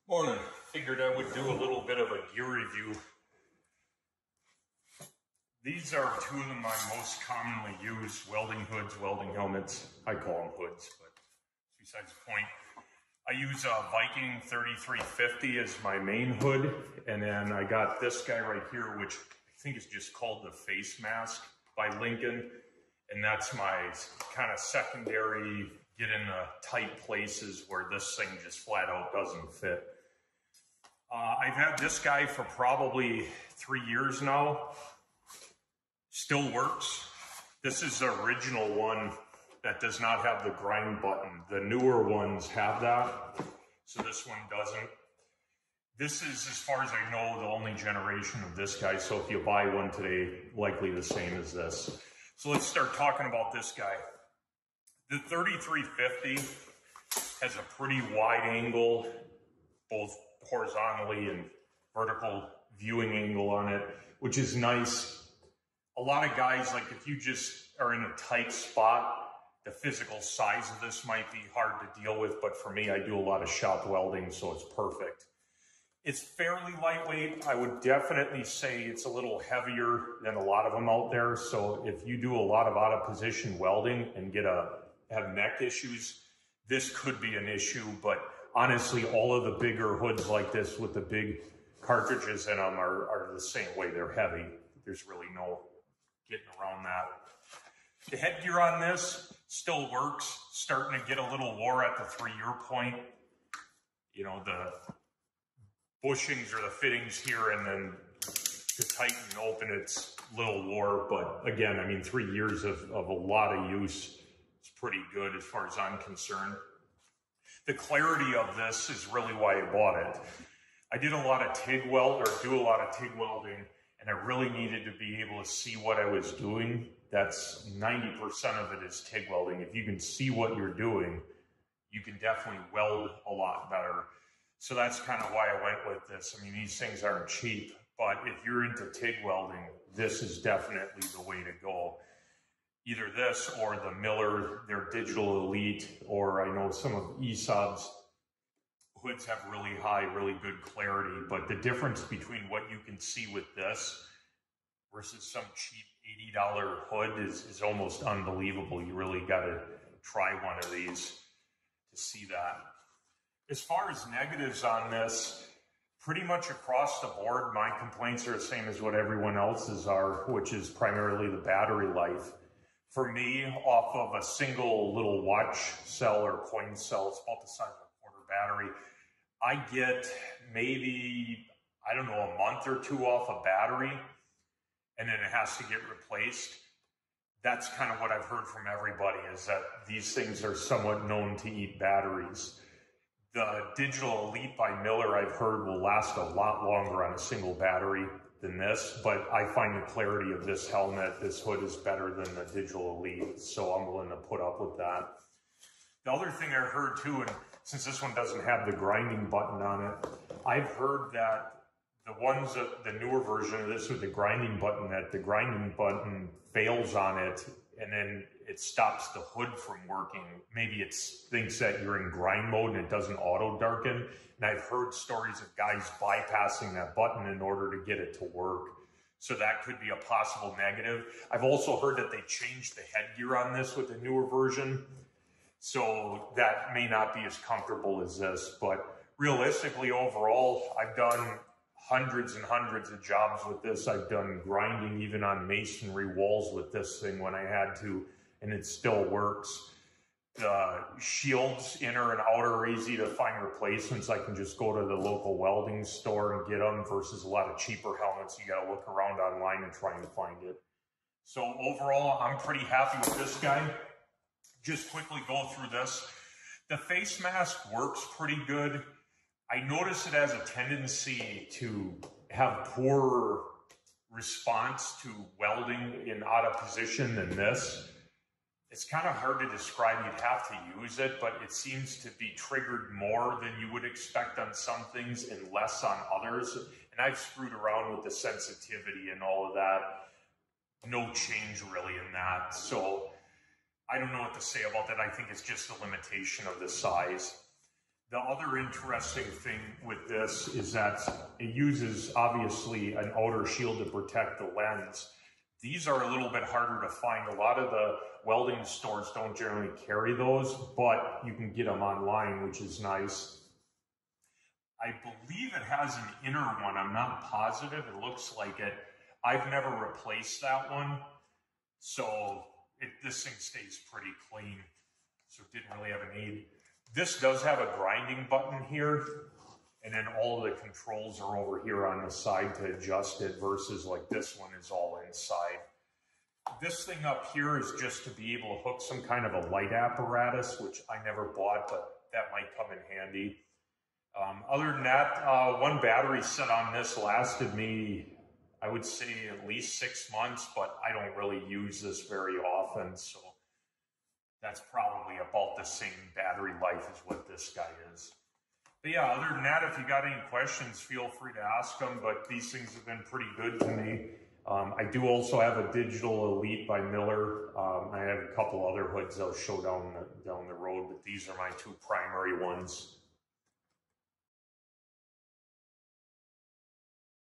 Morning. Figured I would do a little bit of a gear review. These are two of my most commonly used welding hoods, welding helmets. I call them hoods, but besides the point. I use a Viking 3350 as my main hood, and then I got this guy right here, which I think is just called the face mask by Lincoln, and that's my kind of secondary, get in the tight places where this thing just flat out doesn't fit. I've had this guy for probably 3 years now. Still works. This is the original one that does not have the grind button. The newer ones have that, so this one doesn't. This is, as far as I know, the only generation of this guy, so if you buy one today, likely the same as this. So let's start talking about this guy. The 3350 has a pretty wide angle, both horizontally and vertical viewing angle on it, which is nice. A lot of guys, like if you just are in a tight spot, the physical size of this might be hard to deal with, but for me, I do a lot of shop welding, so it's perfect. It's fairly lightweight. I would definitely say it's a little heavier than a lot of them out there, so if you do a lot of out of position welding and have neck issues, this could be an issue, but honestly, all of the bigger hoods like this with the big cartridges in them are the same way. They're heavy. There's really no getting around that. The headgear on this still works. Starting to get a little wore at the 3-year point. You know, the bushings or the fittings here, and then to tighten and open, it's a little wore. But again, I mean, 3 years of a lot of use is pretty good as far as I'm concerned. The clarity of this is really why I bought it. I did a lot of TIG weld, or do a lot of TIG welding, and I really needed to be able to see what I was doing. That's 90% of it is TIG welding. If you can see what you're doing, you can definitely weld a lot better. So that's kind of why I went with this. I mean, these things aren't cheap, but if you're into TIG welding, this is definitely the way to go. Either this or the Miller, their Digital Elite, or I know some of ESAB's hoods have really high, really good clarity, but the difference between what you can see with this versus some cheap $80 hood is almost unbelievable. You really got to try one of these to see that. As far as negatives on this, pretty much across the board, my complaints are the same as what everyone else's are, which is primarily the battery life. For me, off of a single little watch cell or coin cell, it's about the size of a quarter battery, I get maybe, I don't know, a month or two off a battery, and then it has to get replaced. That's kind of what I've heard from everybody, is that these things are somewhat known to eat batteries. The Digital Elite by Miller, I've heard, will last a lot longer on a single battery than this, but I find the clarity of this helmet, this hood, is better than the Digital Elite, so I'm willing to put up with that. The other thing I heard too, and since this one doesn't have the grinding button on it, I've heard that the newer version of this with the grinding button, that the grinding button fails on it, and then it stops the hood from working. Maybe it thinks that you're in grind mode and it doesn't auto darken. And I've heard stories of guys bypassing that button in order to get it to work. So that could be a possible negative. I've also heard that they changed the headgear on this with the newer version. So that may not be as comfortable as this. But realistically, overall, I've done hundreds and hundreds of jobs with this. I've done grinding even on masonry walls with this thing when I had to, and it still works. The shields, inner and outer, are easy to find replacements. I can just go to the local welding store and get them, versus a lot of cheaper helmets. You got to look around online and try and find it. So overall, I'm pretty happy with this guy. Just quickly go through this. The face mask works pretty good. I notice it has a tendency to have poorer response to welding in out of position than this. It's kind of hard to describe. You'd have to use it, but it seems to be triggered more than you would expect on some things and less on others. And I've screwed around with the sensitivity and all of that. No change really in that. So I don't know what to say about that. I think it's just a limitation of the size. The other interesting thing with this is that it uses obviously an outer shield to protect the lens. These are a little bit harder to find. A lot of the welding stores don't generally carry those, but you can get them online, which is nice. I believe it has an inner one. I'm not positive. It looks like it. I've never replaced that one, so this thing stays pretty clean, so it didn't really have a need. This does have a grinding button here, and then all of the controls are over here on the side to adjust it, versus like this one is all inside. This thing up here is just to be able to hook some kind of a light apparatus, which I never bought, but that might come in handy. Other than that, one battery set on this lasted me, I would say, at least 6 months, but I don't really use this very often, so that's probably about the same battery life as what this guy is. But yeah, other than that, if you got any questions, feel free to ask them, but these things have been pretty good to me. I do also have a Digital Elite by Miller. I have a couple other hoods I'll show down the road, but these are my two primary ones.